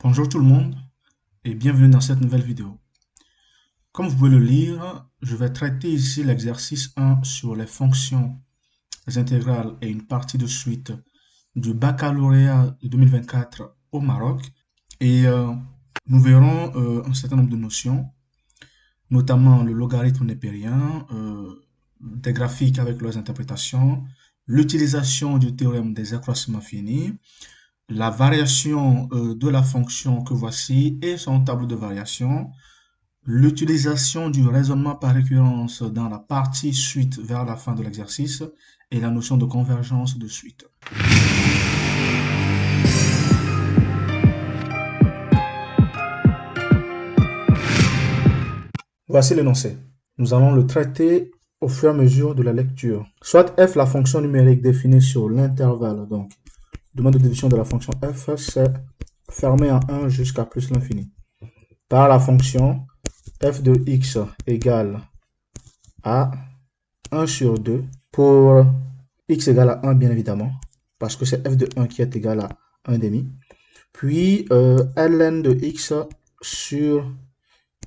Bonjour tout le monde et bienvenue dans cette nouvelle vidéo. Comme vous pouvez le lire, je vais traiter ici l'exercice 1 sur les fonctions intégrales et une partie de suite du baccalauréat de 2024 au Maroc. Et nous verrons un certain nombre de notions, notamment le logarithme népérien, des graphiques avec leurs interprétations, l'utilisation du théorème des accroissements finis, la variation de la fonction que voici et son tableau de variation, l'utilisation du raisonnement par récurrence dans la partie suite vers la fin de l'exercice et la notion de convergence de suite. Voici l'énoncé. Nous allons le traiter au fur et à mesure de la lecture. Soit f, la fonction numérique définie sur l'intervalle, donc le mode de division de la fonction f, c'est fermé en 1 jusqu'à plus l'infini. Par la fonction f de x égale à 1 sur 2 pour x égale à 1 bien évidemment, parce que c'est f de 1 qui est égal à 1 demi. Puis ln de x sur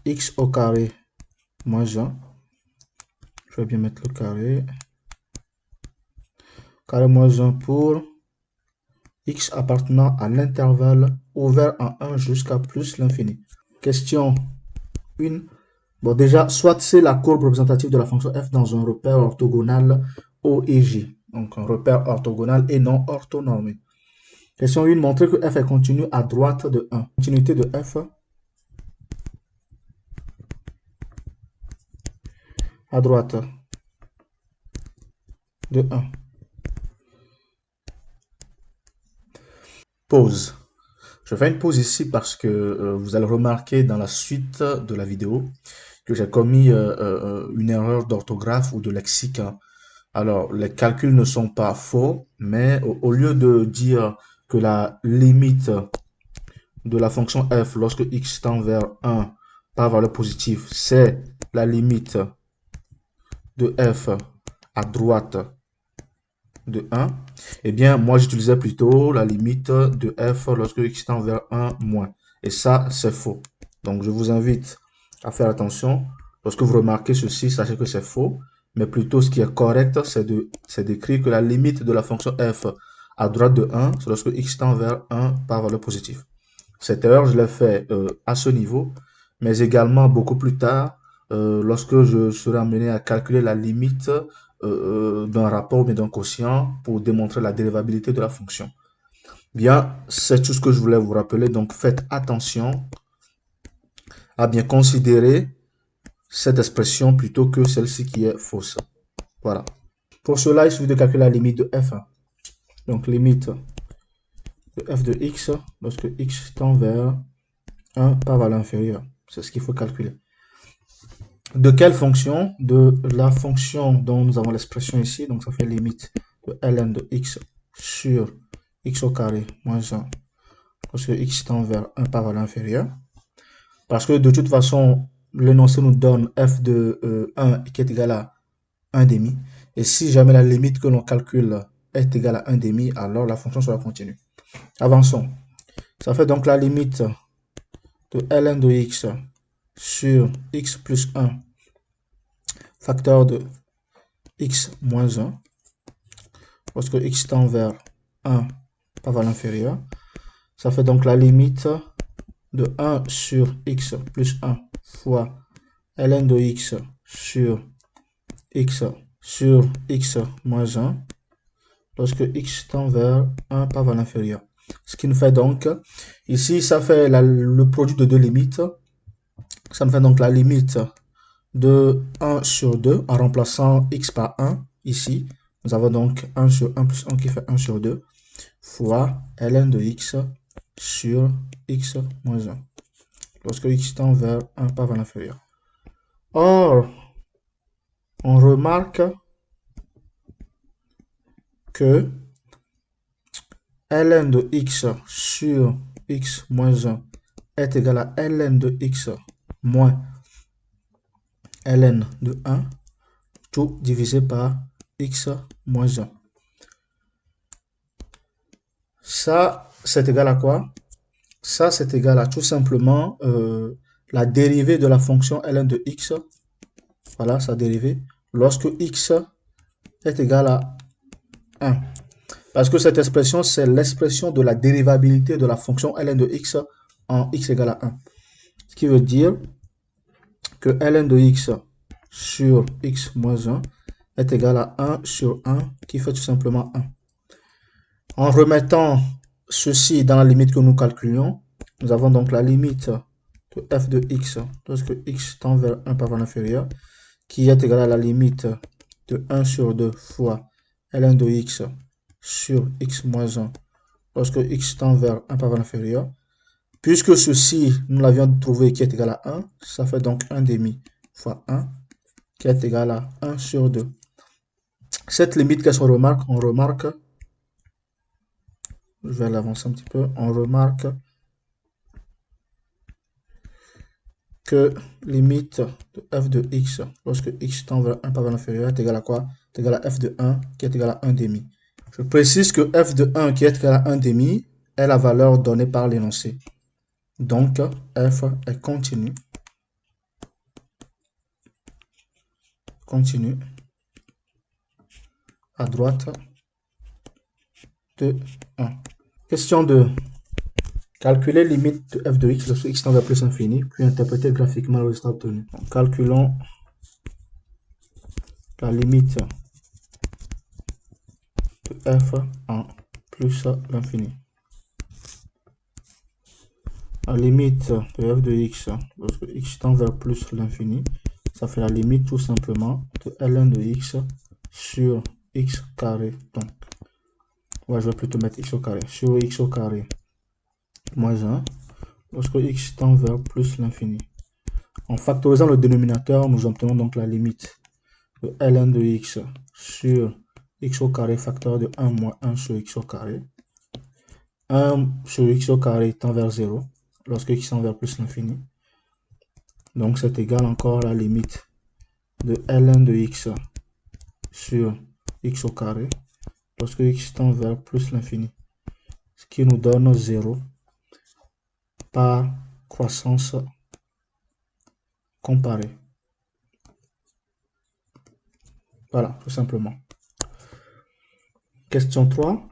x au carré moins 1. Je vais bien mettre le carré. Carré moins 1 pour x appartenant à l'intervalle ouvert en 1 jusqu'à plus l'infini. Question 1. Bon, déjà, soit c'est la courbe représentative de la fonction f dans un repère orthogonal O et J. Donc, un repère orthogonal et non orthonormé. Question 1. Montrer que f est continu à droite de 1. Continuité de f à droite de 1. Pause. Je fais une pause ici parce que vous allez remarquer dans la suite de la vidéo que j'ai commis une erreur d'orthographe ou de lexique. Alors, les calculs ne sont pas faux, mais au lieu de dire que la limite de la fonction f lorsque x tend vers 1 par valeur positive, c'est la limite de f à droite de 1, eh bien, moi, j'utilisais plutôt la limite de f lorsque x tend vers 1 moins. Et ça, c'est faux. Donc, je vous invite à faire attention. Lorsque vous remarquez ceci, sachez que c'est faux. Mais plutôt, ce qui est correct, c'est d'écrire que la limite de la fonction f à droite de 1, c'est lorsque x tend vers 1 par valeur positive. Cette erreur, je l'ai fait à ce niveau, mais également beaucoup plus tard, lorsque je serai amené à calculer la limite d'un rapport ou d'un quotient pour démontrer la dérivabilité de la fonction. Bien, c'est tout ce que je voulais vous rappeler. Donc, faites attention à bien considérer cette expression plutôt que celle-ci qui est fausse. Voilà. Pour cela, il suffit de calculer la limite de f. Donc, limite de f de x lorsque x tend vers 1 par valeur inférieure. C'est ce qu'il faut calculer. De quelle fonction? De la fonction dont nous avons l'expression ici. Donc, ça fait limite de ln de x sur x au carré moins 1 lorsque x tend vers 1 par valeur inférieure. Parce que de toute façon, l'énoncé nous donne f de 1 qui est égal à 1 demi. Et si jamais la limite que l'on calcule est égale à 1 demi, alors la fonction sera continue. Avançons. Ça fait donc la limite de ln de x sur x plus 1 facteur de x moins 1 lorsque x tend vers 1 par valeur inférieure. Ça fait donc la limite de 1 sur x plus 1 fois ln de x sur x moins 1 lorsque x tend vers 1 par valeur inférieure. Ce qui nous fait donc, ici, ça fait le produit de deux limites. Ça nous fait donc la limite de 1 sur 2 en remplaçant x par 1 ici. Nous avons donc 1 sur 1 plus 1 qui fait 1 sur 2 fois ln de x sur x moins 1 lorsque x tend vers 1 par valeur inférieure. Or, on remarque que ln de x sur x moins 1 est égal à ln de x moins ln de 1, tout divisé par x moins 1. Ça, c'est égal à quoi? Ça, c'est égal à tout simplement la dérivée de la fonction ln de x. Voilà, sa dérivée. Lorsque x est égal à 1. Parce que cette expression, c'est l'expression de la dérivabilité de la fonction ln de x en x égale à 1. Ce qui veut dire que ln de x sur x moins 1 est égal à 1 sur 1, qui fait tout simplement 1. En remettant ceci dans la limite que nous calculions, nous avons donc la limite de f de x lorsque x tend vers 1 par valeur inférieure, qui est égale à la limite de 1 sur 2 fois ln de x sur x moins 1 lorsque x tend vers 1 par valeur inférieure. Puisque ceci, nous l'avions trouvé qui est égal à 1, ça fait donc 1 demi fois 1 qui est égal à 1 sur 2. Cette limite, qu'est-ce qu'on remarque? On remarque, je vais l'avancer un petit peu, on remarque que limite de f de x lorsque x tend vers 1 par valeur inférieure est égal à quoi? C'est égal à f de 1 qui est égal à 1 demi. Je précise que f de 1 qui est égal à 1 demi est la valeur donnée par l'énoncé. Donc, f est continu. Continue à droite de 1. Question 2. Calculer limite de f de x lorsque x tend vers plus infini, puis interpréter graphiquement le résultat obtenu. Donc, calculons la limite de f en plus l'infini. La limite de f de x lorsque x tend vers plus l'infini, ça fait la limite tout simplement de ln de x sur x carré. Donc, ouais, je vais plutôt mettre x au carré. Sur x au carré moins 1 lorsque x tend vers plus l'infini. En factorisant le dénominateur, nous obtenons donc la limite de ln de x sur x au carré facteur de 1 moins 1 sur x au carré. 1 sur x au carré tend vers 0 lorsque x tend vers plus l'infini. Donc c'est égal encore à la limite de ln de x sur x au carré lorsque x tend vers plus l'infini. Ce qui nous donne 0 par croissance comparée. Voilà, tout simplement. Question 3,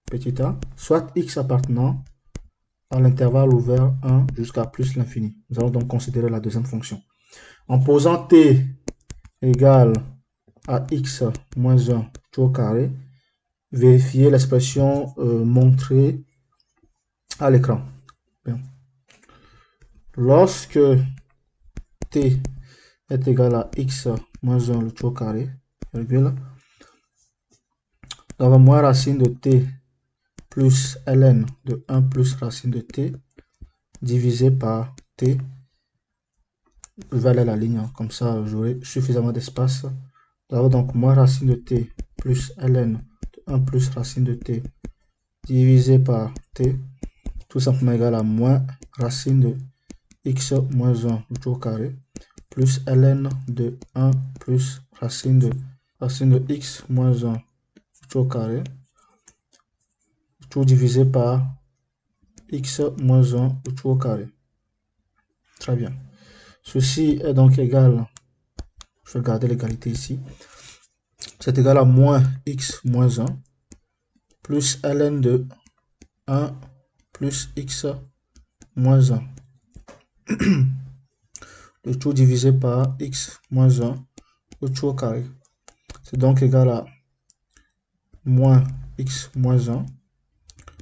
petit a, soit x appartenant à l'intervalle ouvert 1 jusqu'à plus l'infini. Nous allons donc considérer la deuxième fonction. En posant t égale à x moins 1 tout au carré, vérifiez l'expression montrée à l'écran. Lorsque t est égal à x moins 1 le tout au carré, virgule, nous avons moins racine de t plus ln de 1 plus racine de t divisé par t. Je vais aller à la ligne, hein, comme ça j'aurai suffisamment d'espace. Nous avons donc moins racine de t plus ln de 1 plus racine de t divisé par t, tout simplement égal à moins racine de x moins 1 tout au carré plus ln de 1 plus racine de x moins 1 tout au carré, tout divisé par x moins 1 tout au carré. Très bien. Ceci est donc égal, je vais garder l'égalité ici, c'est égal à moins x moins 1 plus ln de 1 plus x moins 1. Le tout divisé par x moins 1 au tout au carré. C'est donc égal à moins x moins 1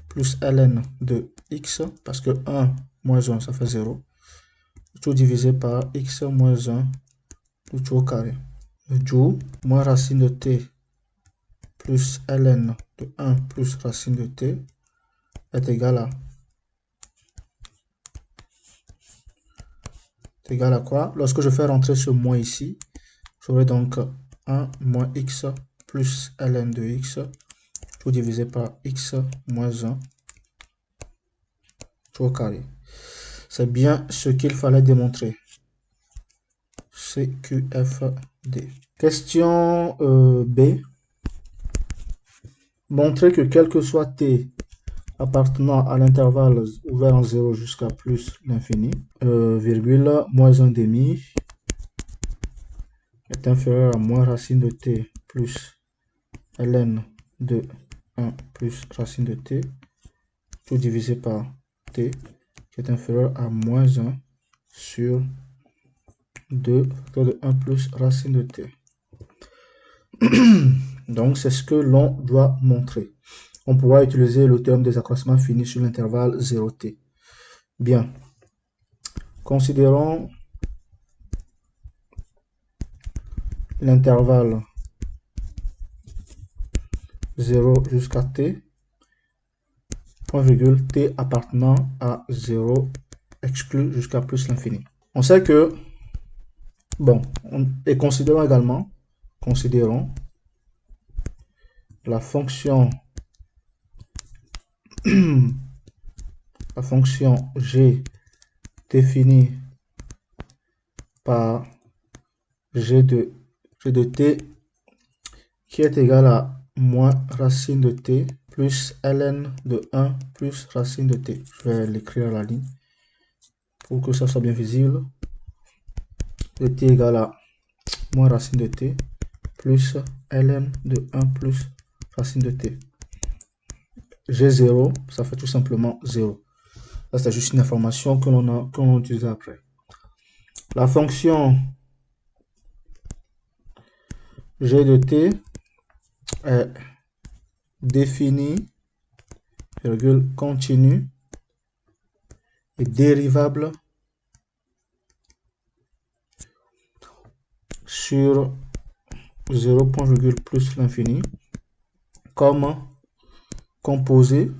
plus ln de x, parce que 1 moins 1 ça fait 0. Tout divisé par x moins 1 au tout au carré. Du moins racine de t plus ln de 1 plus racine de t est égal à quoi? Lorsque je fais rentrer ce moins ici, j'aurai donc 1 moins x plus ln de x, tout divisé par x moins 1 tout au carré. C'est bien ce qu'il fallait démontrer. CQFD. Question B. Montrer que quel que soit t appartenant à l'intervalle ouvert en 0 jusqu'à plus l'infini, virgule, moins 1 demi est inférieur à moins racine de t plus ln de 1 plus racine de t, tout divisé par t, qui est inférieur à moins 1 sur 2 facteur de 1 plus racine de t. Donc, c'est ce que l'on doit montrer. On pourra utiliser le théorème des accroissements finis sur l'intervalle 0t. Bien. Considérons l'intervalle 0 jusqu'à t, point virgule, t appartenant à 0 exclu jusqu'à plus l'infini. On sait que, bon, et considérons également, la fonction g définie par g de t qui est égal à moins racine de t plus ln de 1 plus racine de t. Je vais l'écrire à la ligne pour que ça soit bien visible. De t égale à moins racine de t plus ln de 1 plus racine de t. G0, ça fait tout simplement 0. Ça, c'est juste une information que l'on utilise après. La fonction g de t est définie, virgule, continue et dérivable sur 0, plus l'infini comme composé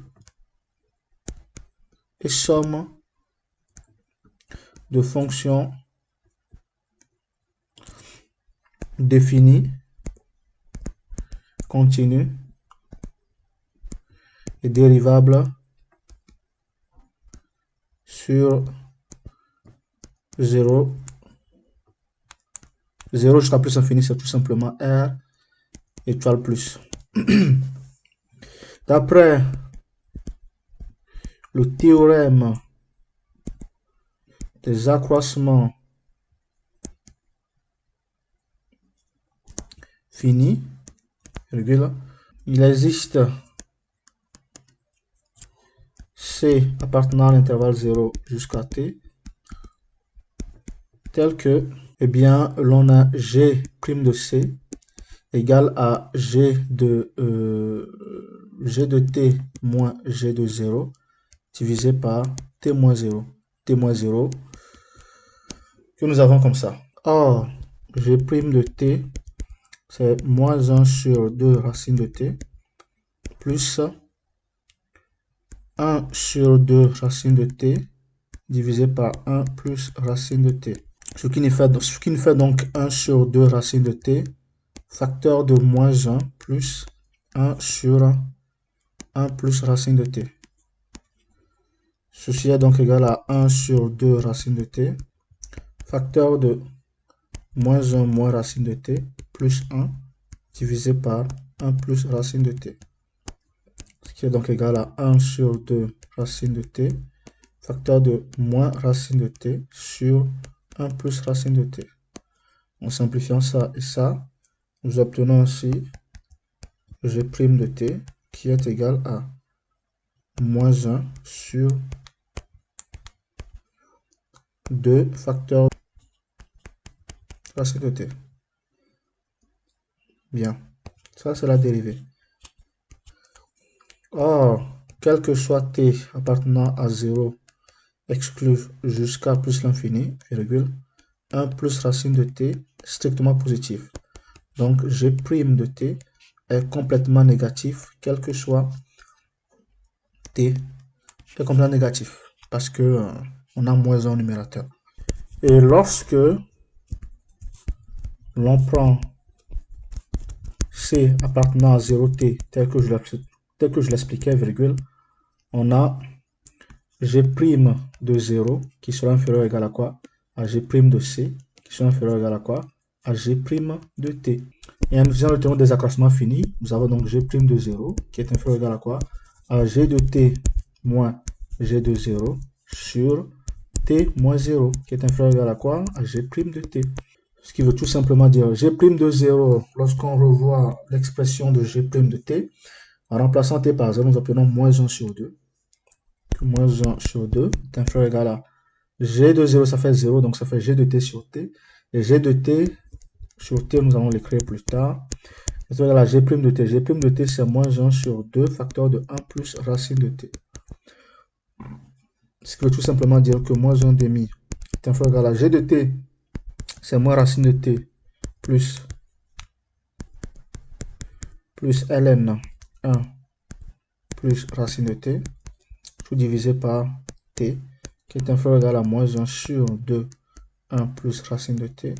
et somme de fonctions définies, continues et dérivables sur 0 jusqu'à plus infini, c'est tout simplement R étoile plus. D'après le théorème des accroissements finis, virgule, il existe C appartenant à l'intervalle 0 jusqu'à T, tel que, eh bien, l'on a G' de C égale à G de T moins G de 0 divisé par T moins 0. T moins 0 que nous avons comme ça. Or, G' de T, c'est moins 1 sur 2 racine de T plus 1 sur 2 racine de T divisé par 1 plus racine de T. Ce qui nous fait donc 1 sur 2 racine de T, facteur de moins 1 plus 1 sur 1 plus racine de T. Ceci est donc égal à 1 sur 2 racine de T, facteur de moins 1 moins racine de T, plus 1, divisé par 1 plus racine de T. Ce qui est donc égal à 1 sur 2 racine de T, facteur de moins racine de T sur 1 plus racine de T. En simplifiant ça et ça, nous obtenons ainsi G' de T qui est égal à moins 1 sur 2 facteurs racine de T. Bien, ça c'est la dérivée. Or, quel que soit T appartenant à 0 exclu jusqu'à plus l'infini, virgule, 1 plus racine de T strictement positif. Donc, G' de T est complètement négatif, quel que soit T, est complètement négatif, parce que on a moins 1 au numérateur. Et lorsque l'on prend C appartenant à 0T, tel que je l'expliquais, virgule, on a G' de 0 qui sera inférieur ou égal à quoi? À G' de C qui sera inférieur ou égal à quoi? À G' de T. Et en utilisant le théorème des accroissements finis, nous avons donc G' de 0 qui est inférieur ou égal à quoi? à g de t moins g de 0 sur t moins 0, qui est inférieur ou égal à quoi? À g' de t. Ce qui veut tout simplement dire g' de 0, lorsqu'on revoit l'expression de g' de t, en remplaçant t par 0, nous obtenons moins 1 sur 2. Moins 1 sur 2 est inférieur ou égal à g de 0, ça fait 0, donc ça fait g de t sur t. Et g de t sur t, nous allons l'écrire plus tard. C'est égal à g' de t. G' de t, c'est moins 1 sur 2, facteur de 1 plus racine de t. Ce qui veut tout simplement dire que moins 1 demi est inférieur ou égal à g de t, c'est moins racine de t, plus ln 1 plus racine de t, tout divisé par t, qui est inférieur ou égal à moins 1 sur 2, 1 plus racine de t.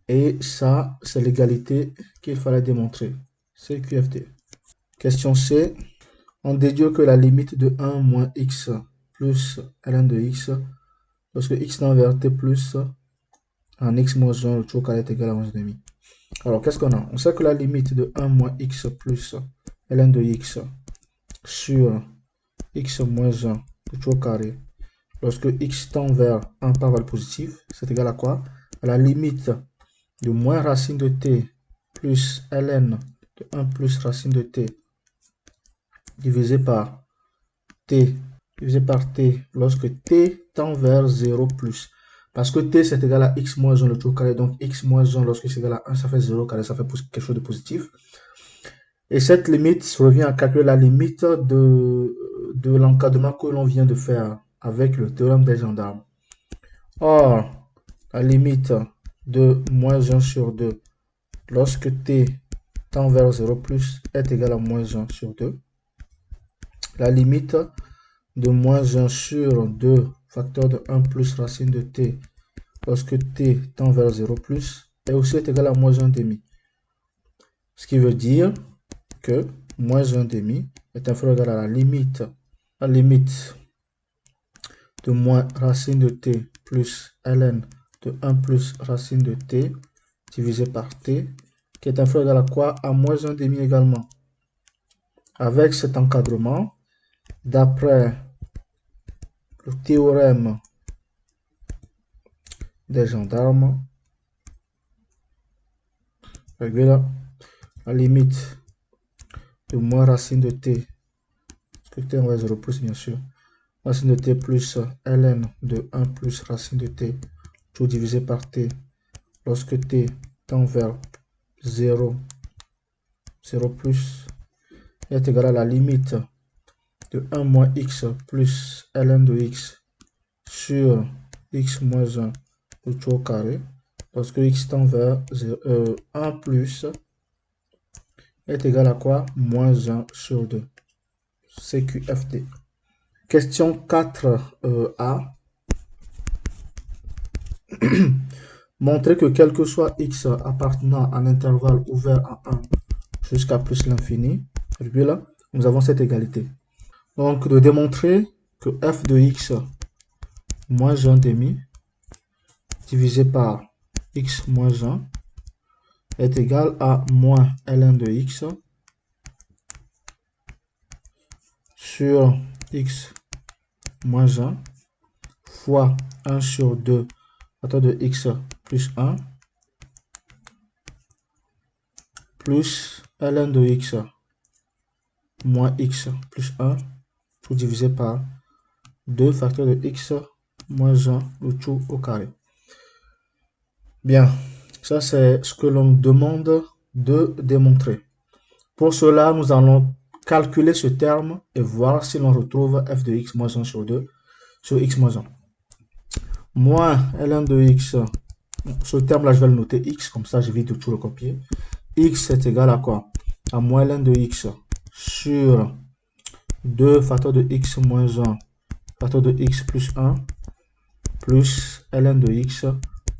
Et ça, c'est l'égalité qu'il fallait démontrer. CQFT. Question C. On déduit que la limite de 1 moins x plus ln de x, lorsque x tend vers t plus en x moins 1, le tout au carré est égal à 11,5. Alors, qu'est-ce qu'on a? On sait que la limite de 1 moins x plus ln de x sur x moins 1, le tout au carré, lorsque x tend vers 1 par valeur positive, c'est égal à quoi? À la limite de moins racine de t plus ln de 1 plus racine de t divisé par t lorsque t tend vers 0 plus. Parce que t c'est égal à x moins 1 le tout au carré, donc x moins 1 lorsque c'est égal à 1, ça fait 0 carré, ça fait quelque chose de positif. Et cette limite revient à calculer la limite de l'encadrement que l'on vient de faire avec le théorème des gendarmes. Or, la limite de moins 1 sur 2 lorsque t tend vers 0 plus est égal à moins 1 sur 2. La limite de moins 1 sur 2 facteur de 1 plus racine de t lorsque t tend vers 0 plus est aussi égal à moins 1 demi. Ce qui veut dire que moins 1 demi est inférieur ou égal à la limite de moins racine de t plus ln de 1 plus racine de t divisé par t, qui est inférieur ou égal à quoi? À moins 1 demi également. Avec cet encadrement, d'après le théorème des gendarmes, la limite de moins racine de t, que t en 0 plus bien sûr, racine de t plus ln de 1 plus racine de t, tout divisé par t, lorsque t tend vers 0, 0 plus, est égal à la limite de 1 moins x plus ln de x sur x moins 1 le tout au carré, lorsque x tend vers 1 plus est égal à quoi? Moins 1 sur 2. CQFT. Question 4a. Montrer que quel que soit x appartenant à un intervalle ouvert à 1 jusqu'à plus l'infini, nous avons cette égalité. Donc, de démontrer que f de x moins 1 demi divisé par x moins 1 est égal à moins ln de x sur x moins 1 fois 1 sur 2 facteur de x plus 1 plus ln de x moins x plus 1 tout divisé par 2 facteur de x moins 1 le tout au carré. Bien, ça c'est ce que l'on demande de démontrer. Pour cela, nous allons calculer ce terme et voir si l'on retrouve f de x moins 1 sur 2 sur x moins 1. Moins ln de x, ce terme là je vais le noter x, comme ça j'évite de tout le copier. X est égal à quoi? À moins ln de x sur 2 facteur de x moins 1 facteur de x plus 1 plus ln de x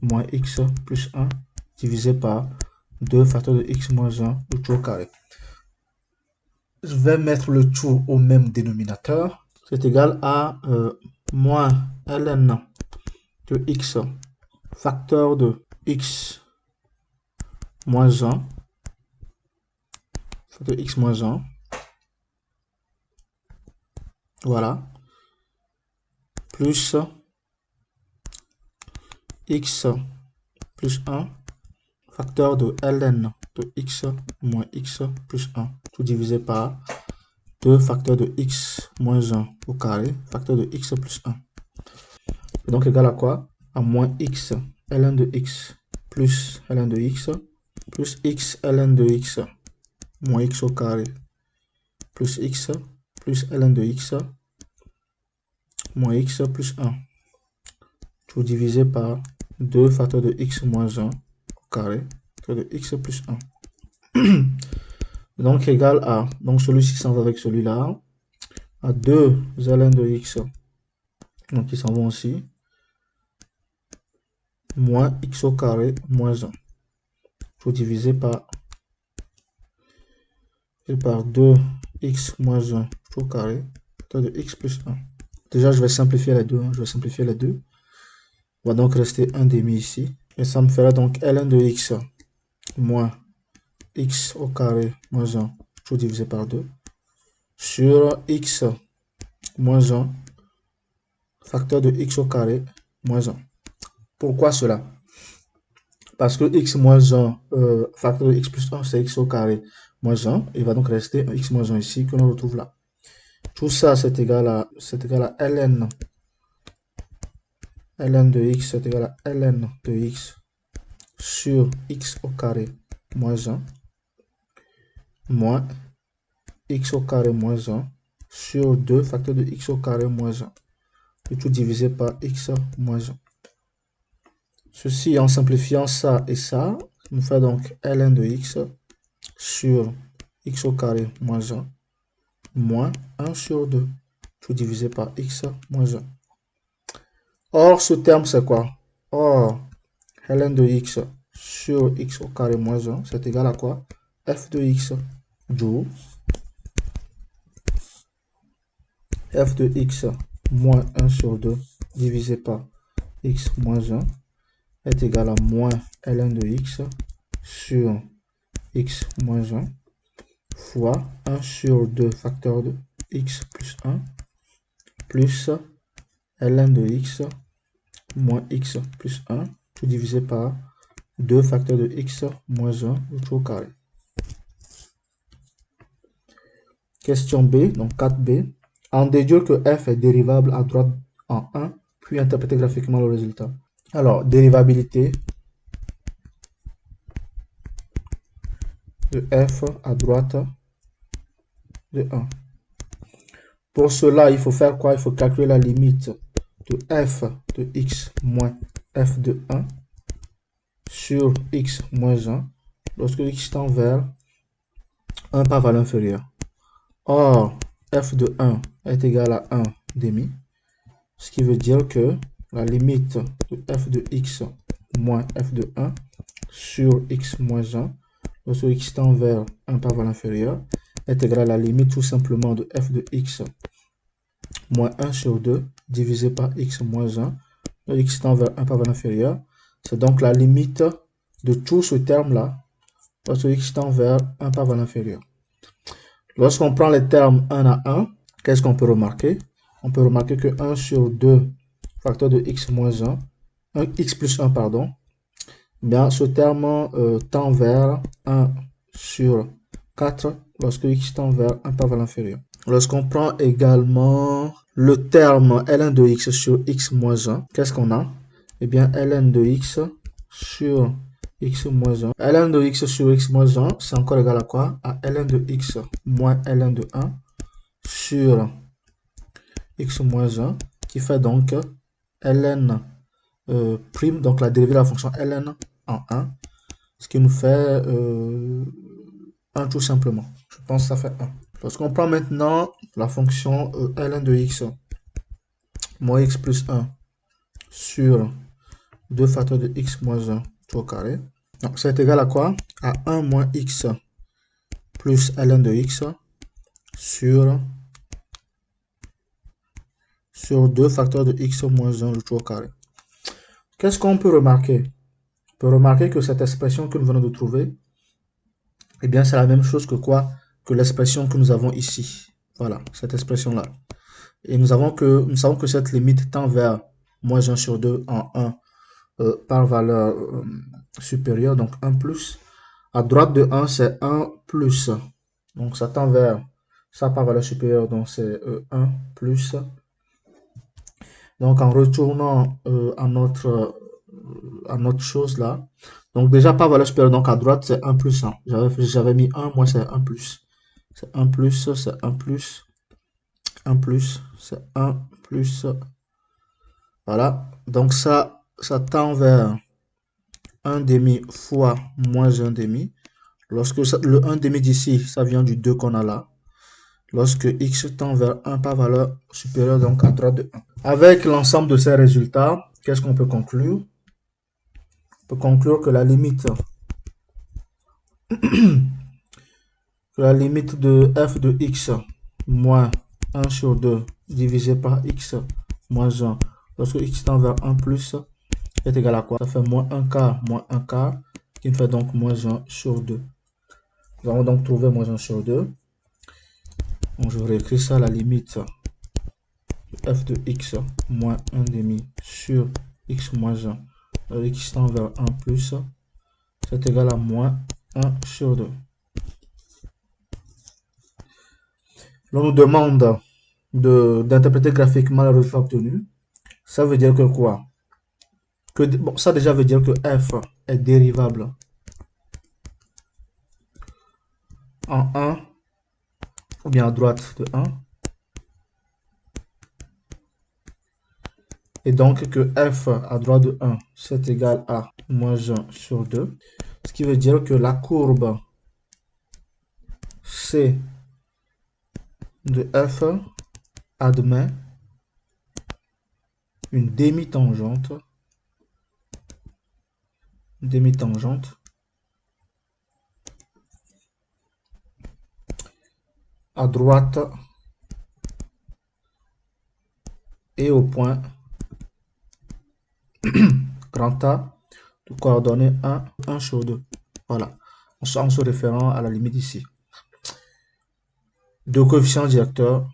moins x plus 1 divisé par 2 facteur de x moins 1 le tout au carré. Je vais mettre le tout au même dénominateur. C'est égal à moins ln de x facteur de x moins 1 facteur de x moins 1 voilà, plus x plus 1, facteur de ln de x moins x plus 1, tout divisé par 2 facteur de x moins 1 au carré, facteur de x plus 1. Et donc égal à quoi? À moins x ln de x plus ln de x plus x ln de x moins x au carré plus x plus ln de x moins x plus 1, tout divisé par 2 facteur de x moins 1 au carré, facteur de x plus 1. Donc égal à, donc celui-ci s'en va avec celui-là, à 2 ln de x, donc ils s'en vont aussi, moins x au carré moins 1, tout divisé par 2x moins 1 au carré, facteur de x plus 1. Déjà, je vais simplifier les deux, je vais simplifier les deux. On va donc rester 1 demi ici. Et ça me fera donc ln de x moins x au carré moins 1, tout divisé par 2, sur x moins 1, facteur de x au carré moins 1. Pourquoi cela? Parce que x moins 1, facteur de x plus 1, c'est x au carré moins 1. Il va donc rester un x moins 1 ici que l'on retrouve là. Tout ça, c'est égal à ln. ln de x, c'est égal à ln de x sur x au carré moins 1 moins x au carré moins 1 sur 2 facteur de x au carré moins 1. Et tout divisé par x moins 1. Ceci, en simplifiant ça et ça, nous fait donc ln de x sur x au carré moins 1 moins 1 sur 2, tout divisé par x moins 1. Or, ce terme, c'est quoi? Or, ln de x sur x au carré moins 1, c'est égal à quoi? F de x, d'où f de x moins 1 sur 2 divisé par x moins 1 est égal à moins ln de x sur x moins 1 fois 1 sur 2 facteur de x plus 1 plus ln de x moins x plus 1, tout divisé par 2 facteur de x moins 1 tout au carré. Question B, donc 4B. En déduire que f est dérivable à droite en 1, puis interpréter graphiquement le résultat. Alors, dérivabilité de f à droite de 1. Pour cela, il faut faire quoi? Il faut calculer la limite de f de x moins f de 1 sur x moins 1 lorsque x tend vers 1 par valeur inférieure. Or, f de 1 est égal à 1 demi, ce qui veut dire que la limite de f de x moins f de 1 sur x moins 1 lorsque x tend vers 1 par valeur inférieure est égal à la limite tout simplement de f de x moins 1 sur 2 divisé par x moins 1, x tend vers 1 par valeur inférieure. C'est donc la limite de tout ce terme-là lorsque x tend vers 1 par valeur inférieure. Lorsqu'on prend les termes 1 à 1, qu'est-ce qu'on peut remarquer? On peut remarquer que 1 sur 2 facteur de x moins 1, x plus 1, pardon, bien, ce terme tend vers 1 sur 4 lorsque x tend vers 1 par valeur inférieure. Lorsqu'on prend également le terme ln de x sur x moins 1, qu'est-ce qu'on a? Eh bien, ln de x sur x moins 1. ln de x sur x moins 1, c'est encore égal à quoi? À ln de x moins ln de 1 sur x moins 1, qui fait donc ln prime, donc la dérivée de la fonction ln en 1, ce qui nous fait 1 tout simplement. Je pense que ça fait 1. Lorsqu'on prend maintenant la fonction ln de x moins x plus 1 sur 2 facteurs de x moins 1 tout au carré, donc c'est égal à quoi? À 1 moins x plus ln de x sur 2 facteurs de x moins 1 le tout au carré. Qu'est-ce qu'on peut remarquer? On peut remarquer que cette expression que nous venons de trouver, eh bien, c'est la même chose que quoi? Que l'expression que nous avons ici. Voilà, cette expression-là. Et nous savons que cette limite tend vers moins 1 sur 2 en 1 par valeur supérieure, donc 1 plus. À droite de 1, c'est 1 plus. Donc ça tend vers ça par valeur supérieure, donc c'est 1 plus. Donc en retournant à notre chose là, donc déjà par valeur supérieure, donc à droite c'est 1 plus. Hein. J'avais mis 1, moi c'est 1 plus. C'est 1 plus, c'est 1 plus, 1 plus, c'est 1 plus. Voilà, donc ça tend vers 1 demi fois moins 1 demi. Lorsque le 1 demi d'ici, ça vient du 2 qu'on a là. Lorsque x tend vers 1 par valeur supérieure, donc à droite de 1. Avec l'ensemble de ces résultats, qu'est-ce qu'on peut conclure? On peut conclure que la limite de f de x moins 1 sur 2 divisé par x moins 1, lorsque x tend vers 1 plus, est égal à quoi? Ça fait moins 1 quart, qui me fait donc moins 1 sur 2. Nous allons donc trouver moins 1 sur 2. Donc je réécris ça, la limite de f de x moins 1 demi sur x moins 1, x tend vers 1 plus, c'est égal à moins 1 sur 2. L'on nous demande d'interpréter graphiquement le résultat obtenu. Ça veut dire que quoi? Bon, ça déjà veut dire que f est dérivable en 1 ou bien à droite de 1. Et donc que f à droite de 1, c'est égal à moins 1 sur 2. Ce qui veut dire que la courbe C de f admet une demi-tangente à droite et au point grand A de coordonnées 1 sur 2. Voilà, en se référant à la limite ici. Deux coefficients directeurs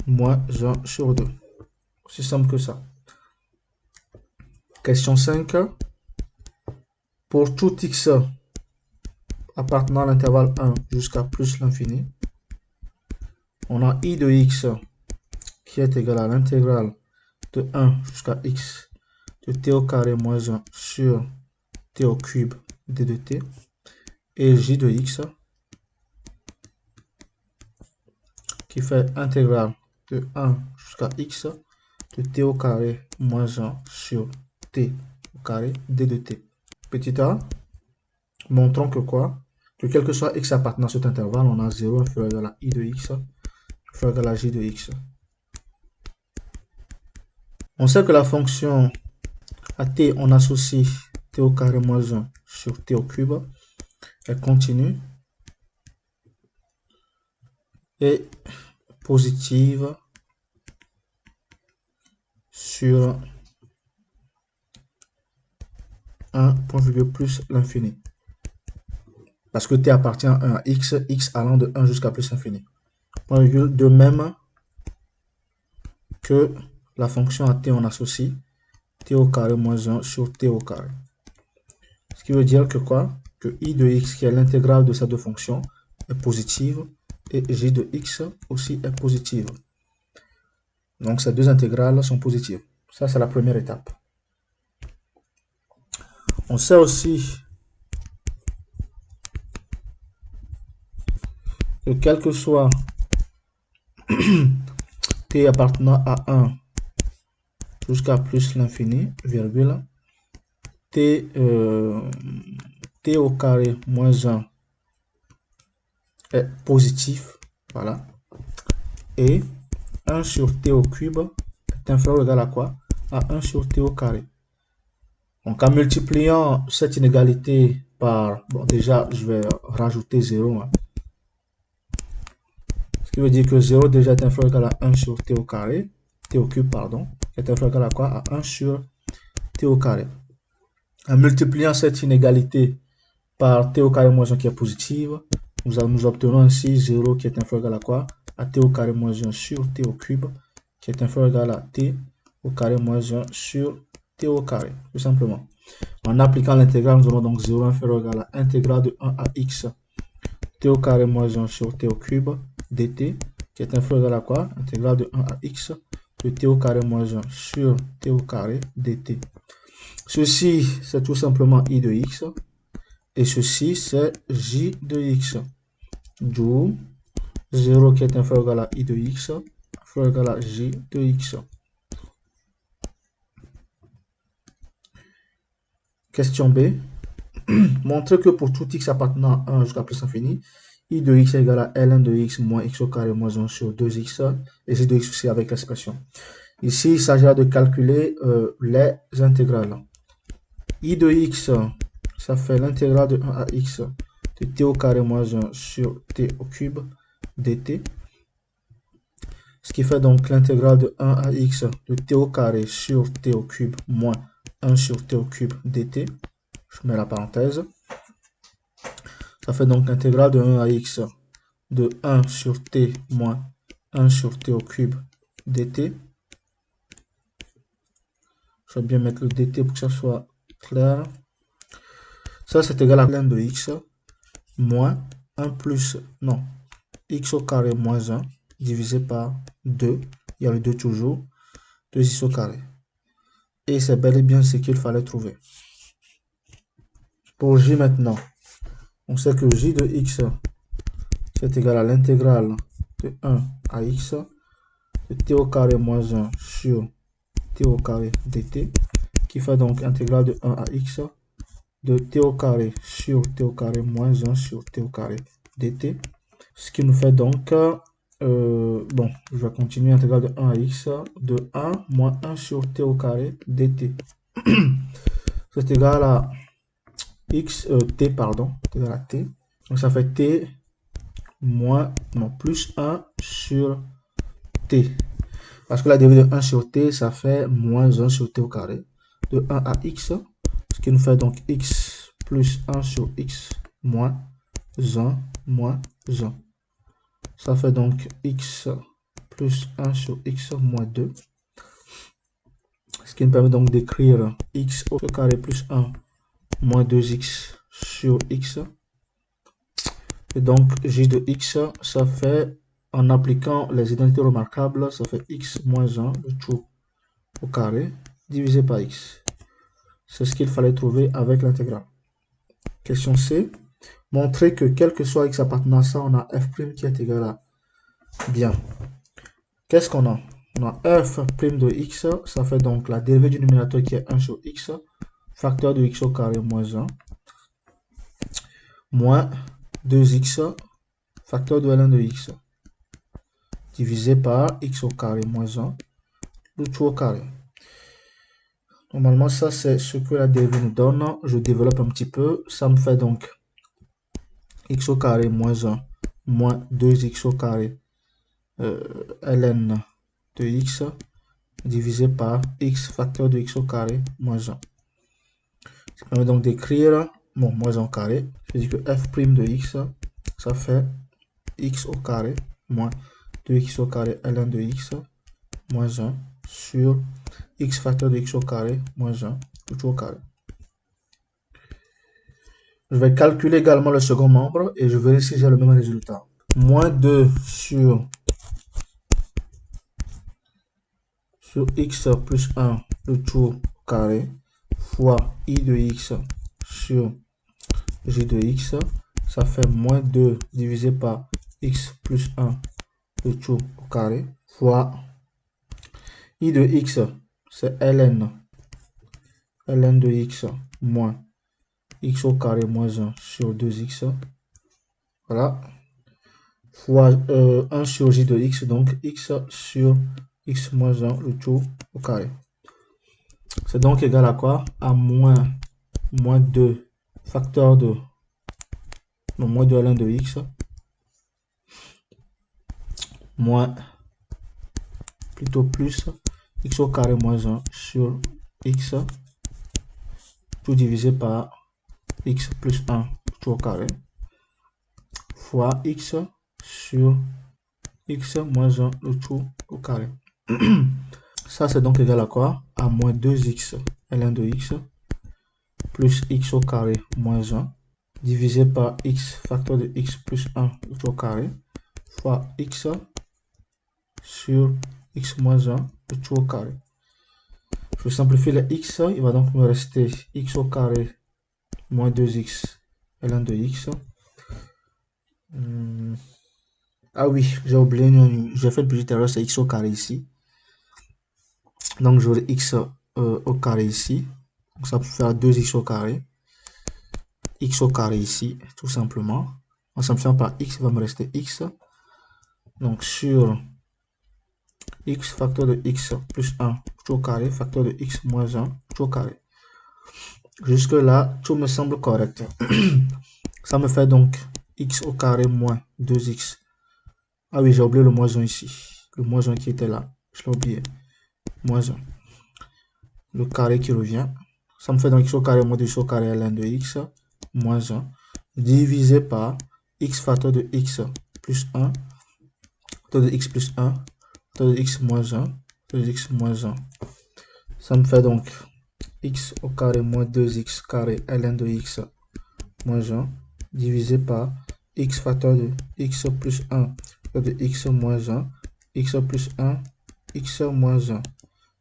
moins 1 sur 2. Aussi simple que ça. Question 5. Pour tout x appartenant à l'intervalle 1 jusqu'à plus l'infini, on a I de x qui est égal à l'intégrale de 1 jusqu'à x de t au carré moins 1 sur t au cube d de t, et j de x qui fait intégrale de 1 jusqu'à x de t au carré moins 1 sur t au carré d de t. Petit a, montrons que quoi? Que quel que soit x appartenant à cet intervalle, on a 0 inférieur à la I de x inférieur à la j de x. On sait que la fonction à t, on associe t au carré moins 1 sur t au cube est continue et positive sur 1 point virgule plus l'infini. Parce que t appartient à x, x allant de 1 jusqu'à plus l'infini. Point virgule, de même que la fonction à t, on associe t au carré moins 1 sur t au carré. Ce qui veut dire que quoi? Que I de x, qui est l'intégrale de ces deux fonctions, est positive et j de x aussi est positive. Donc ces deux intégrales sont positives. Ça, c'est la première étape. On sait aussi que quel que soit t appartenant à 1 jusqu'à plus l'infini, virgule, t au carré moins 1 est positif, voilà, et 1 sur t au cube est inférieur ou égal à quoi? À 1 sur t au carré. Donc en multipliant cette inégalité par, bon déjà je vais rajouter 0, hein. Ce qui veut dire que 0 déjà est inférieur ou égal à 1 sur t au carré, t au cube pardon, est inférieur ou égal à quoi? À 1 sur t au carré. En multipliant cette inégalité par t au carré moins 1 qui est positive. Nous obtenons ainsi 0 qui est inférieur à quoi? À t au carré moins 1 sur t au cube, qui est inférieur à t au carré moins 1 sur t au carré, tout simplement. En appliquant l'intégrale, nous aurons donc 0 inférieur à l'intégrale de 1 à x t au carré moins 1 sur t au cube dt, qui est inférieur à quoi? Intégrale de 1 à x de t au carré moins 1 sur t au carré dt. Ceci, c'est tout simplement i de x. Et ceci, c'est j de x. D'où 0 qui est inférieur à i de x, inférieur à j de x. Question B. Montrez que pour tout x appartenant à 1 jusqu'à plus infini, i de x est égal à ln de x moins x au carré moins 1 sur 2x, et j de x aussi avec l'expression. Ici, il s'agira de calculer les intégrales. I de x, ça fait l'intégrale de 1 à x de t au carré moins 1 sur t au cube dt. Ce qui fait donc l'intégrale de 1 à x de t au carré sur t au cube moins 1 sur t au cube dt. Je mets la parenthèse. Ça fait donc l'intégrale de 1 à x de 1 sur t moins 1 sur t au cube dt. Je vais bien mettre le dt pour que ça soit clair. Ça, c'est égal à ln de x moins 1 plus, non, x au carré moins 1 divisé par 2. Il y a le 2 toujours. 2x au carré. Et c'est bel et bien ce qu'il fallait trouver. Pour j maintenant, on sait que j de x c'est égal à l'intégrale de 1 à x de t au carré moins 1 sur t au carré dt, qui fait donc intégrale de 1 à x de t au carré sur t au carré moins 1 sur t au carré dt. Ce qui nous fait donc, bon, je vais continuer, intégrale de 1 à x de 1 moins 1 sur t au carré dt. C'est égal à x, t, pardon, c'est égal à t. Donc ça fait t moins, non, plus 1 sur t. Parce que la dérivée de 1 sur t, ça fait moins 1 sur t au carré. De 1 à x, ce qui nous fait donc x plus 1 sur x moins 1 moins 1. Ça fait donc x plus 1 sur x moins 2. Ce qui nous permet donc d'écrire x au carré plus 1 moins 2x sur x. Et donc j de x, ça fait, en appliquant les identités remarquables, ça fait x moins 1, le tout au carré, divisé par x. C'est ce qu'il fallait trouver avec l'intégrale. Question C. Montrer que quel que soit x appartenant à ça, on a f' qui est égal à... Bien. Qu'est-ce qu'on a? On a f' de x, ça fait donc la dérivée du numérateur qui est 1 sur x, facteur de x au carré moins 1, moins 2x, facteur de ln de x, divisé par x au carré moins 1, le tout au carré. Normalement, ça, c'est ce que la dérivée nous donne. Je développe un petit peu. Ça me fait donc x au carré moins 1 moins 2x au carré ln de x divisé par x facteur de x au carré moins 1. Ça permet donc d'écrire, bon, moins 1 au carré. Je dis que f' de x, ça fait x au carré moins 2x au carré ln de x moins 1 sur x facteur de x au carré moins 1 tout au carré. Je vais calculer également le second membre et je verrai si j'ai le même résultat. Moins 2 sur x plus 1 le tout au carré fois i de x sur j de x, ça fait moins 2 divisé par x plus 1 le tout au carré fois i de x, c'est ln de x moins x au carré moins 1 sur 2x, voilà, fois 1 sur j de x, donc x sur x moins 1 le tout au carré. C'est donc égal à quoi? À moins 2 facteur de, non, moins 2 ln de x, moins, plutôt plus, x au carré moins 1 sur x, tout divisé par x plus 1 tout au carré, fois x sur x moins 1, le tout au carré. Ça, c'est donc égal à quoi? À moins 2x ln de x plus x au carré moins 1 divisé par x facteur de x plus 1 le tout au carré fois x sur x moins 1 le tout au carré. Je simplifie le x, il va donc me rester x au carré moins 2x ln de x. Ah oui, j'ai oublié, j'ai fait une petite erreur, c'est x au carré ici. Donc j'aurai x au carré ici. Donc ça peut faire 2x au carré. X au carré ici, tout simplement. En simplifiant par x, il va me rester x. Donc sur x facteur de x plus 1 tout au carré, facteur de x moins 1 tout au carré. Jusque là, tout me semble correct. Ça me fait donc x au carré moins 2x. Ah oui, j'ai oublié le moins 1 ici. Le moins 1 qui était là. Je l'ai oublié. Moins 1. Le carré qui revient. Ça me fait donc x au carré moins 2x au carré ln de x moins 1 divisé par x facteur de x plus 1 facteur de x plus 1 facteur de x moins 1 facteur de x moins 1. Ça me fait donc x au carré moins 2x carré ln de x moins 1 divisé par x facteur de x plus 1 facteur de x moins 1 x plus 1 x moins 1.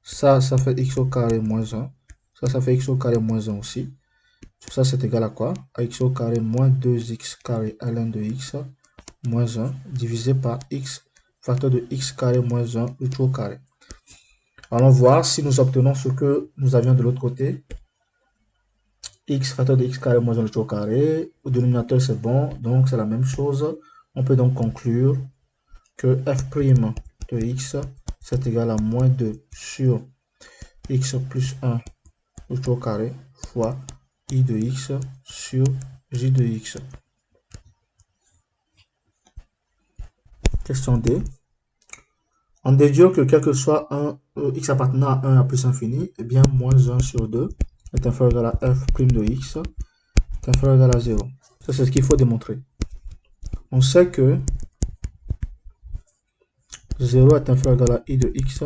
Ça fait x au carré moins 1. Ça fait x au carré moins 1 aussi. Tout ça, c'est égal à quoi? À x au carré moins 2x carré ln de x moins 1 divisé par x facteur de x carré moins 1 le tout au carré. Allons voir si nous obtenons ce que nous avions de l'autre côté. X facteur de x carré moins 1 le tout au carré. Au dénominateur, c'est bon. Donc, c'est la même chose. On peut donc conclure que f' de x, c'est égal à moins 2 sur x plus 1 le tout au carré fois I de x sur J de x. Question D. On déduit que quel que soit un x appartenant à 1 à plus infini, eh bien moins 1 sur 2 est inférieur à f' de x est inférieur à 0. Ça, c'est ce qu'il faut démontrer. On sait que 0 est inférieur à I de x,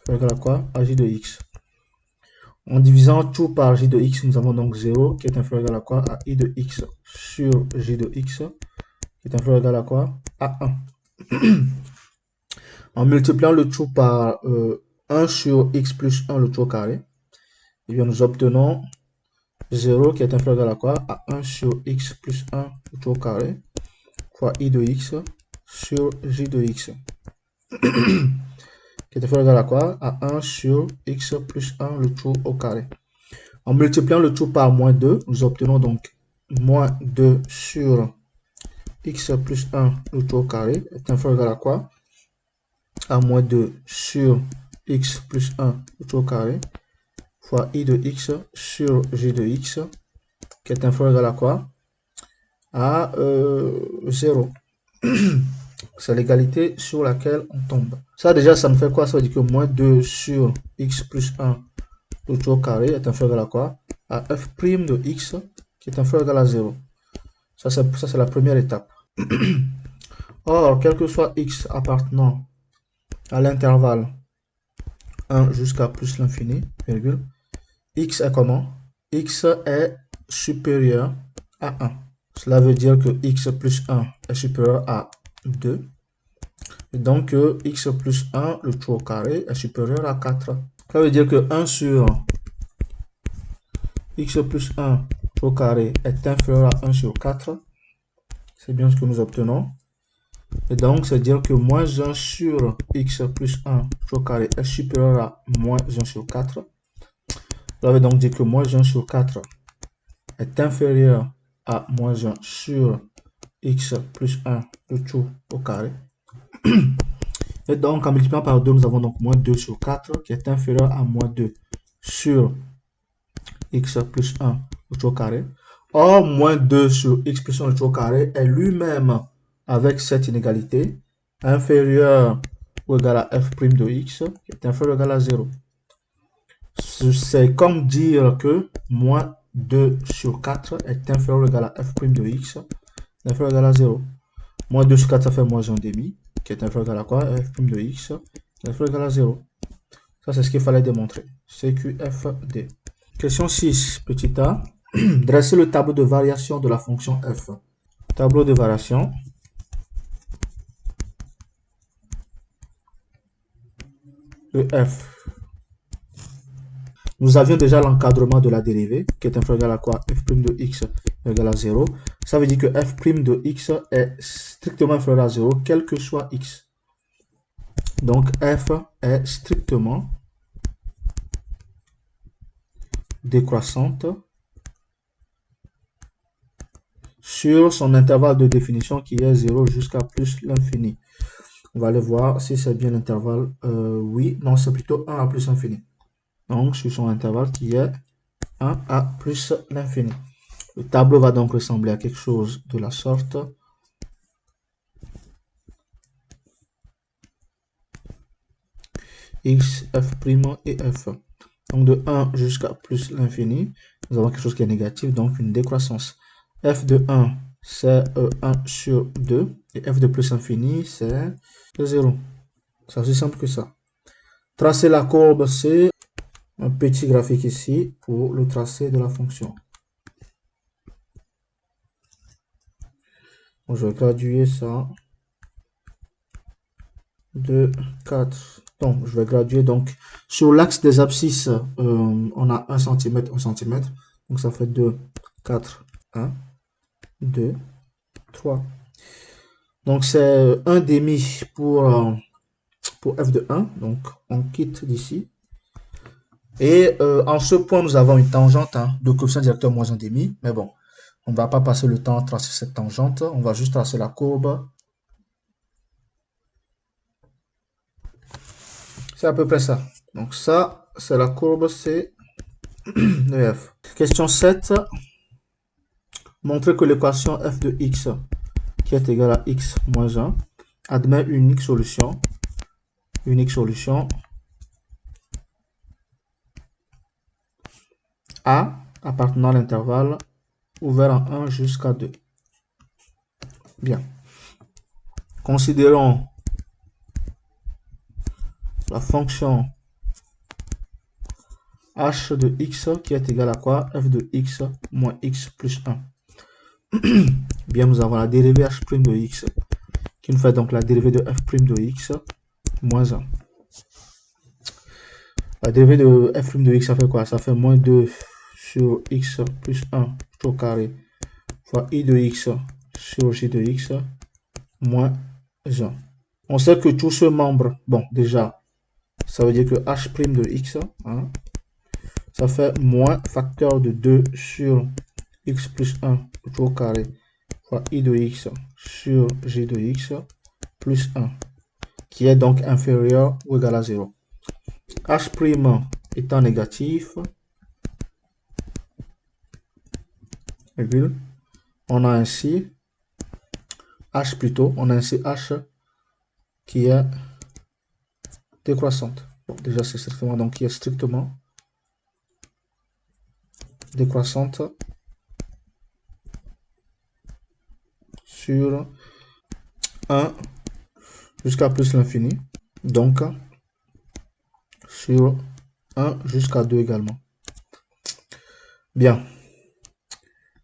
inférieur à quoi? À J de x. En divisant tout par J de x, nous avons donc 0 qui est inférieur à quoi? À I de x sur J de x qui est inférieur à quoi? À 1. En multipliant le tout par 1 sur x plus 1 le tout au carré, et bien nous obtenons 0 qui est inférieur à quoi? À 1 sur x plus 1 le tout au carré fois I de x sur J de x. Qui est inférieur à quoi? À 1 sur x plus 1 le tout au carré. En multipliant le tout par moins 2, nous obtenons donc moins 2 sur x plus 1 le tout au carré est inférieur à quoi? À moins 2 sur x plus 1 le tout au carré fois I de x sur J de x qui est inférieur à quoi? À 0. C'est l'égalité sur laquelle on tombe. Ça déjà, ça me fait quoi? Ça veut dire que moins 2 sur x plus 1 le tout au carré est inférieur à quoi? À f' de x qui est inférieur à 0. Ça, c'est la première étape. Or, quel que soit x appartenant à l'intervalle 1 jusqu'à plus l'infini, virgule, x est comment? X est supérieur à 1. Cela veut dire que x plus 1 est supérieur à 2. Et donc, x plus 1, le tout au carré, est supérieur à 4. Ça veut dire que 1 sur x plus 1 au carré est inférieur à 1 sur 4. C'est bien ce que nous obtenons. Et donc, c'est dire que moins 1 sur x plus 1 au carré est supérieur à moins 1 sur 4. Ça veut donc dire que moins 1 sur 4 est inférieur à moins 1 sur x plus 1 le tout au carré. Et donc, en multipliant par 2, nous avons donc moins 2 sur 4 qui est inférieur à moins 2 sur x plus 1 le tout au carré. Or, moins 2 sur x plus 1 le tout au carré est lui-même, avec cette inégalité, inférieur ou égal à f' de x qui est inférieur ou égal à 0. C'est comme dire que moins 2 sur 4 est inférieur ou égal à f' de x, est inférieur ou égal à 0. Moins 2 sur 4, ça fait moins 1,5, qui est inférieur ou égal à quoi? F' de x, est inférieur ou égal à 0. Ça, c'est ce qu'il fallait démontrer. CQFD. Question 6, petit a. Dresser le tableau de variation de la fonction f. Tableau de variation. De f. Nous avions déjà l'encadrement de la dérivée, qui est inférieur à quoi? F' de x égale à 0. Ça veut dire que f' de x est strictement inférieur à 0, quel que soit x. Donc, f est strictement décroissante sur son intervalle de définition qui est 0 jusqu'à plus l'infini. On va aller voir si c'est bien l'intervalle. Oui, non, c'est plutôt 1 à plus l'infini. Donc, sur son intervalle qui est 1 à plus l'infini. Le tableau va donc ressembler à quelque chose de la sorte. X, f' et f. Donc, de 1 jusqu'à plus l'infini, nous avons quelque chose qui est négatif, donc une décroissance. F de 1, c'est 1 sur 2. Et f de plus infini, c'est 0. C'est aussi simple que ça. Tracer la courbe, c'est un petit graphique ici pour le tracé de la fonction. Donc, je vais graduer ça. 2, 4. Donc, je vais graduer. Donc, sur l'axe des abscisses, on a 1 cm, 1 cm. Donc, ça fait 2, 4, 1, 2, 3. Donc, c'est 1 demi pour f de 1. Donc, on quitte d'ici. Et en ce point, nous avons une tangente de coefficient directeur moins 1 demi. Mais bon, on ne va pas passer le temps à tracer cette tangente. On va juste tracer la courbe. C'est à peu près ça. Donc ça, c'est la courbe C de f. Question 7. Montrer que l'équation f de x, qui est égale à x moins 1, admet une unique solution. Unique solution A appartenant à l'intervalle ouvert en 1 jusqu'à 2. Bien. Considérons la fonction h de x qui est égale à quoi? F de x moins x plus 1. Bien, nous avons la dérivée h' de x qui nous fait donc la dérivée de f' de x moins 1. La dérivée de f' de x, ça fait quoi? Ça fait moins 2 sur x plus 1 au carré fois i de x sur j de x moins 1. On sait que tout ce membre, bon, déjà, ça veut dire que h' de x, ça fait moins facteur de 2 sur x plus 1 au carré fois i de x sur j de x plus 1, qui est donc inférieur ou égal à 0. H' étant négatif, on a ainsi H plutôt, on a ainsi H qui est décroissante. Bon, déjà c'est strictement, donc qui est strictement décroissante sur 1 jusqu'à plus l'infini, donc sur 1 jusqu'à 2 également. Bien.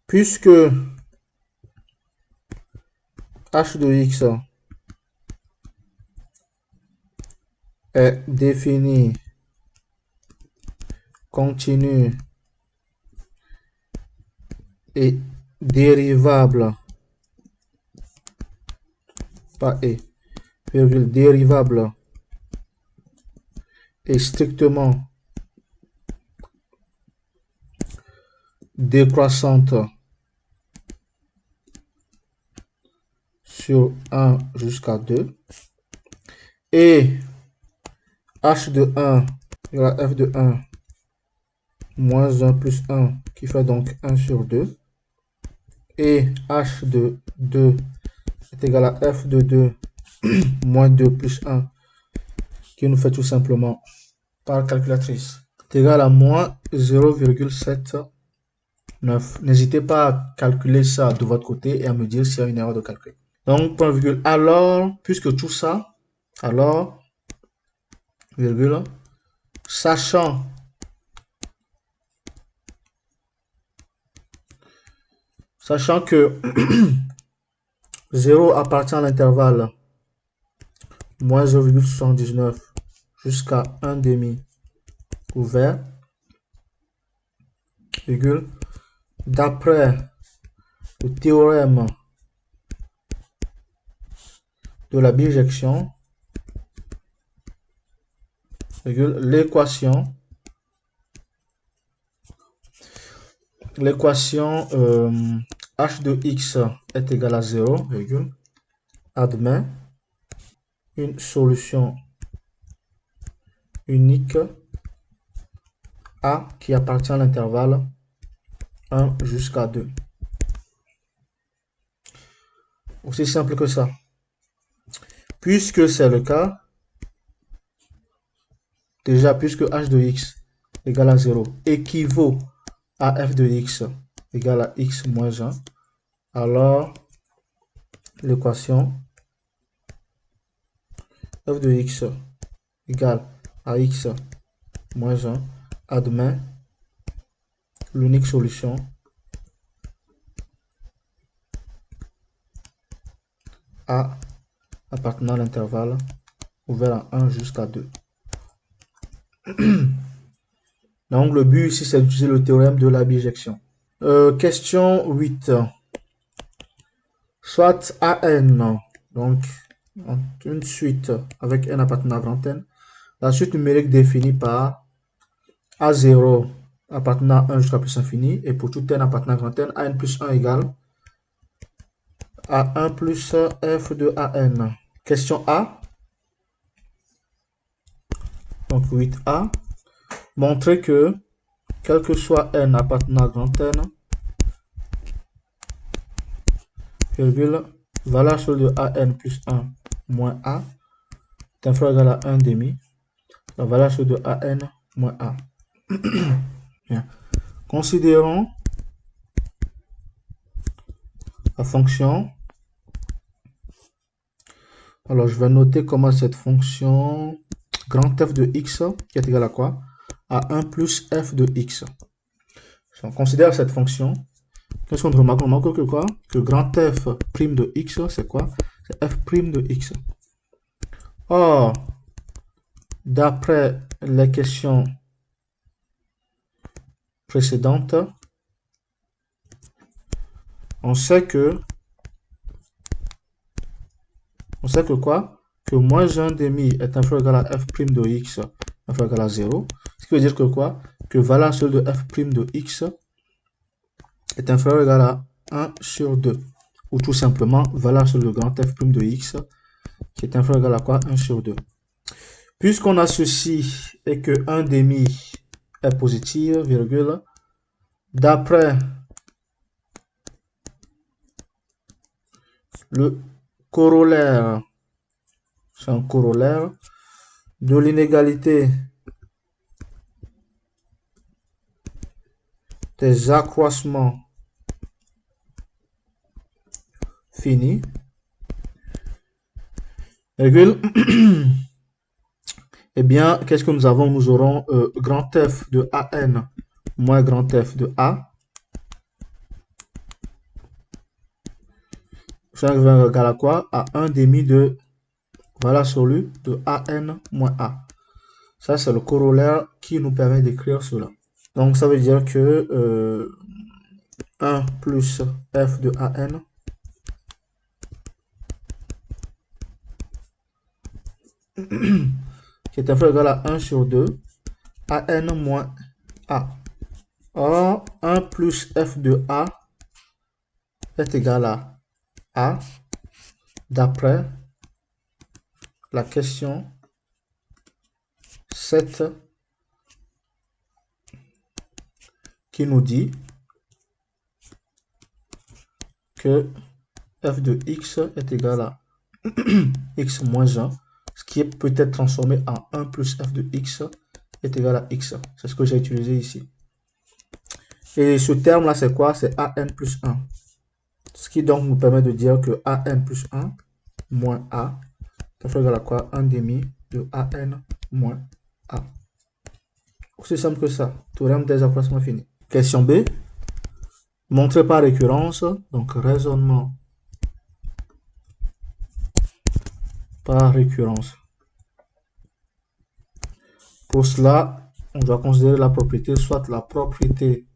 Puisque h de x est défini continu et dérivable pas et, virgule, dérivable et strictement décroissante sur 1 jusqu'à 2 et h de 1 égale à f de 1 moins 1 plus 1 qui fait donc 1 sur 2 et h de 2 est égal à f de 2 moins 2 plus 1 qui nous fait tout simplement par calculatrice est égal à moins 0,7 9. N'hésitez pas à calculer ça de votre côté et à me dire s'il y a une erreur de calcul. Donc, point virgule. Alors, puisque tout ça, alors, virgule, sachant que 0 appartient à l'intervalle moins 0,79 jusqu'à 1 demi ouvert, virgule, d'après le théorème de la bijection, l'équation h de x est égal à 0, admet une solution unique A qui appartient à l'intervalle 1 jusqu'à 2. Aussi simple que ça. Puisque c'est le cas, déjà puisque h de x égale à 0 équivaut à f de x égale à x moins 1, alors l'équation f de x égale à x moins 1 admet l'unique solution A appartenant à l'intervalle ouvert à 1 jusqu'à 2. Donc le but ici c'est d'utiliser le théorème de la bijection. Question 8. Soit AN, donc une suite avec n appartenant à grand N, la suite numérique définie par A0 appartenant à 1 jusqu'à plus infini, et pour tout n appartenant à grand N, AN plus 1 égale à 1 plus f de AN. Question A. Donc 8A. Montrer que, quel que soit n appartenant à grand N, virgule, valeur absolue de AN plus 1 moins A est inférieur à 1 demi, la valeur absolue de AN moins A. Bien. Considérons la fonction. Alors, je vais noter comment cette fonction grand f de x qui est égal à quoi? À 1 plus f de x. Si on considère cette fonction, qu'est-ce qu'on remarque? On remarque que quoi? Que grand f prime de x, c'est quoi? C'est f prime de x. Or, d'après les questions précédentes, on sait que quoi? Que moins 1 demi est inférieur ou égal à f prime de x inférieur ou égal à 0. Ce qui veut dire que quoi? Que valeur absolue de f prime de x est inférieur ou égal à 1 sur 2. Ou tout simplement, valeur absolue de grand f prime de x qui est inférieur ou égal à quoi? 1 sur 2. Puisqu'on a ceci et que 1 demi est positif, virgule, d'après le corollaire, c'est un corollaire de l'inégalité des accroissements finis, virgule, eh bien, qu'est-ce que nous avons? Nous aurons grand F de AN moins grand F de A. Ça va égal à quoi? À 1 demi de valeur absolue de AN moins A. Ça, c'est le corollaire qui nous permet d'écrire cela. Donc, ça veut dire que 1 plus F de AN qui est inférieur ou égal à 1 sur 2 AN moins A. Or, 1 plus F de A est égal à A d'après la question 7 qui nous dit que f de x est égal à x moins 1, ce qui peut être transformé en 1 plus f de x est égal à x. C'est ce que j'ai utilisé ici. Et ce terme-là, c'est quoi? C'est an plus 1. Ce qui donc nous permet de dire que an plus 1 moins a, ça fait égal à quoi? 1 demi de an moins a. Aussi simple que ça. Théorème des accroissements finis. Question B. Montrer par récurrence, donc raisonnement par récurrence. Pour cela, on doit considérer la propriété, soit la propriété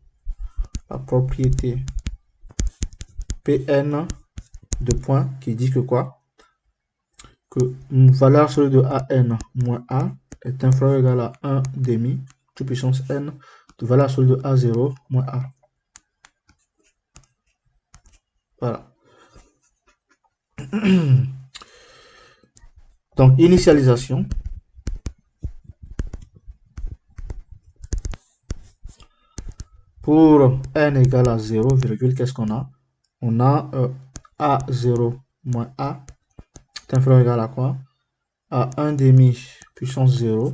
Pn de point qui dit que quoi? Que une valeur absolue de an moins a est inférieure ou égale à 1 demi tout puissance n de valeur absolue de a0 moins a. Voilà. Donc, initialisation. Pour n égale à 0, virgule, qu'est-ce qu'on a? On a a0 moins a est inférieur ou égal à quoi? À 1 demi puissance 0,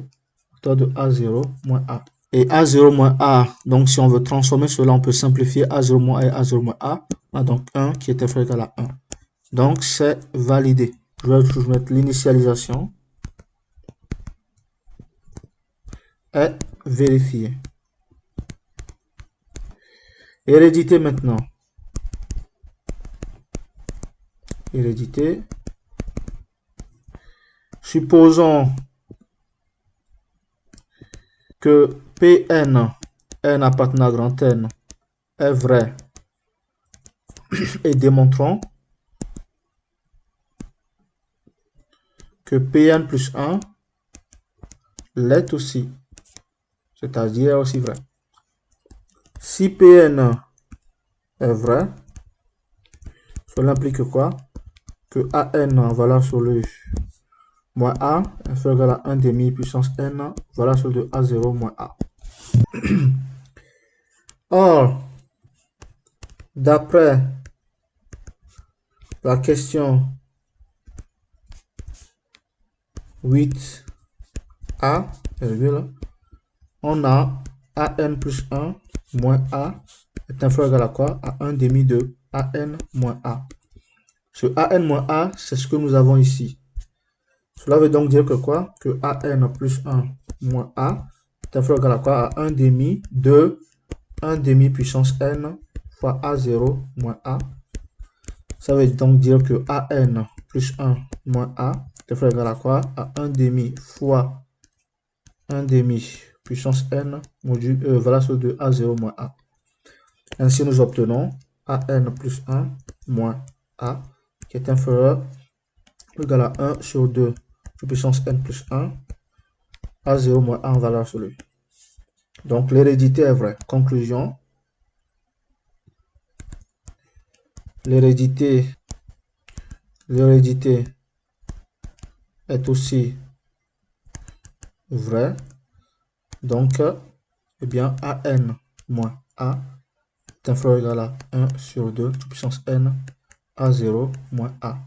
facteur de a0 moins a. Et a0 moins a, donc si on veut transformer cela, on peut simplifier a0 moins a et a0 moins a. On a donc 1 qui est inférieur ou égal à 1. Donc, c'est validé. Je vais toujours mettre l'initialisation est vérifiée. Hérédité maintenant. Hérédité. Supposons que Pn, n appartenant à grand N, est vrai et démontrons que Pn plus 1 l'est aussi, c'est-à-dire est aussi vrai. Si Pn est vrai, cela implique quoi? Que An en valeur absolue moins A est égal à 1 demi puissance n valeur absolue de A0 moins A. Or, d'après la question 8a, on a an plus 1 moins a est inférieur égal à quoi? À 1 demi de an moins a. Ce an moins a, c'est ce que nous avons ici. Cela veut donc dire que quoi? Que an plus 1 moins a est inférieur égal à quoi? À 1 demi de 1 demi puissance n fois a0 moins a. Ça veut donc dire que an plus 1 moins a est inférieur égal à quoi? À 1 demi fois 1 demi puissance n module valeur sur de a0 moins a. Ainsi, nous obtenons an plus 1 moins a qui est inférieur ou égal à 1 sur 2 puissance n plus 1 a0 moins a en valeur absolue. Donc, l'hérédité est vraie. Conclusion. L'hérédité est aussi vraie. Donc, eh bien, an moins a est inférieur ou égal à 1 sur 2 puissance n a0 moins a.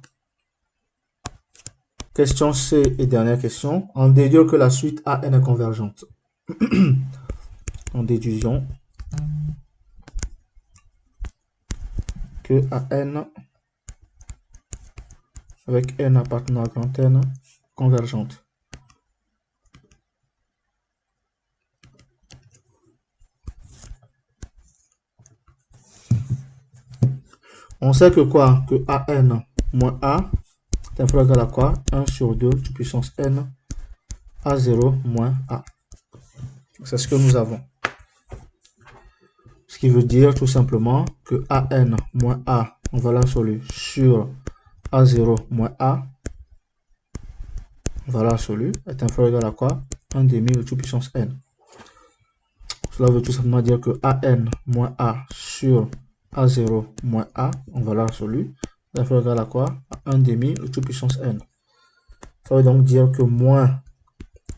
Question C et dernière question. En déduire que la suite an est convergente. En déduisons que an avec n appartenant à grand N convergente. On sait que quoi? Que an moins a est inférieur ou égal à quoi? 1 sur 2 puissance n a0 moins a. C'est ce que nous avons. Ce qui veut dire tout simplement que an moins a en valeur absolue sur a0 moins a en valeur absolue est inférieur ou égal à quoi? 1 demi de tout puissance n. Cela veut tout simplement dire que an moins a sur a0 moins a en valeur absolue est inférieur ou égal à quoi? À 1 demi de tout puissance n. Ça veut donc dire que moins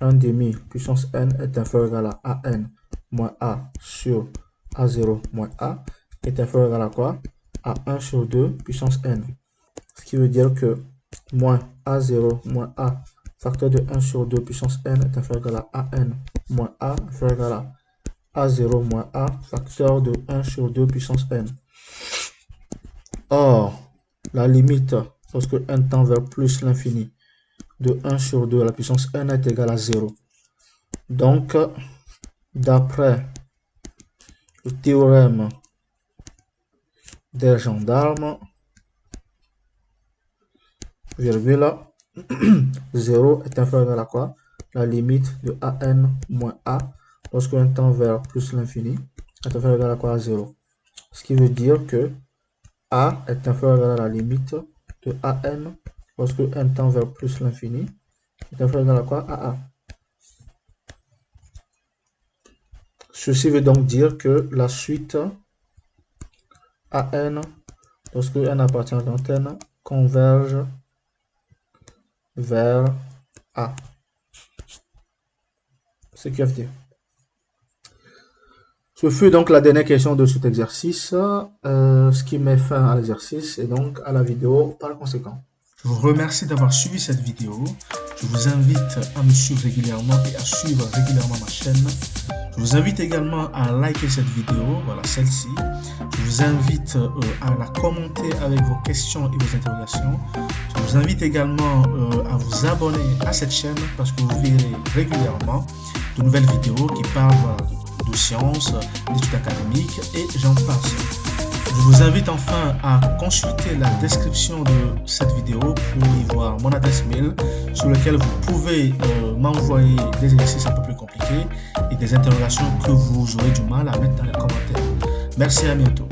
1 demi puissance n est inférieur ou égal à an moins a sur a0 moins a est inférieur ou égal à quoi? À 1 sur 2 puissance n. Ce qui veut dire que moins a0 moins a facteur de 1 sur 2 puissance n est inférieur ou égal à an moins a inférieur ou égal à A0 moins A, facteur de 1 sur 2 puissance n. Or, la limite, lorsque n tend vers plus l'infini, de 1 sur 2 à la puissance n est égale à 0. Donc, d'après le théorème des gendarmes, virgule, 0 est inférieur à quoi? La limite de an moins a, lorsque n tend vers plus l'infini, est inférieur à quoi? À 0. Ce qui veut dire que a est inférieur à la limite de an, lorsque n tend vers plus l'infini, est inférieur à quoi? À a. Ceci veut donc dire que la suite an, lorsque n appartient à l'antenne, converge vers A. CQFD. Ce fut donc la dernière question de cet exercice, ce qui met fin à l'exercice et donc à la vidéo par conséquent. Je vous remercie d'avoir suivi cette vidéo. Je vous invite à me suivre régulièrement et à suivre régulièrement ma chaîne. Je vous invite également à liker cette vidéo, voilà celle-ci. Je vous invite à la commenter avec vos questions et vos interrogations. Je vous invite également à vous abonner à cette chaîne parce que vous verrez régulièrement de nouvelles vidéos qui parlent de sciences, d'études académiques et j'en passe. Je vous invite enfin à consulter la description de cette vidéo pour y voir mon adresse mail sur laquelle vous pouvez m'envoyer des exercices un peu plus compliqués et des interrogations que vous aurez du mal à mettre dans les commentaires. Merci, à bientôt.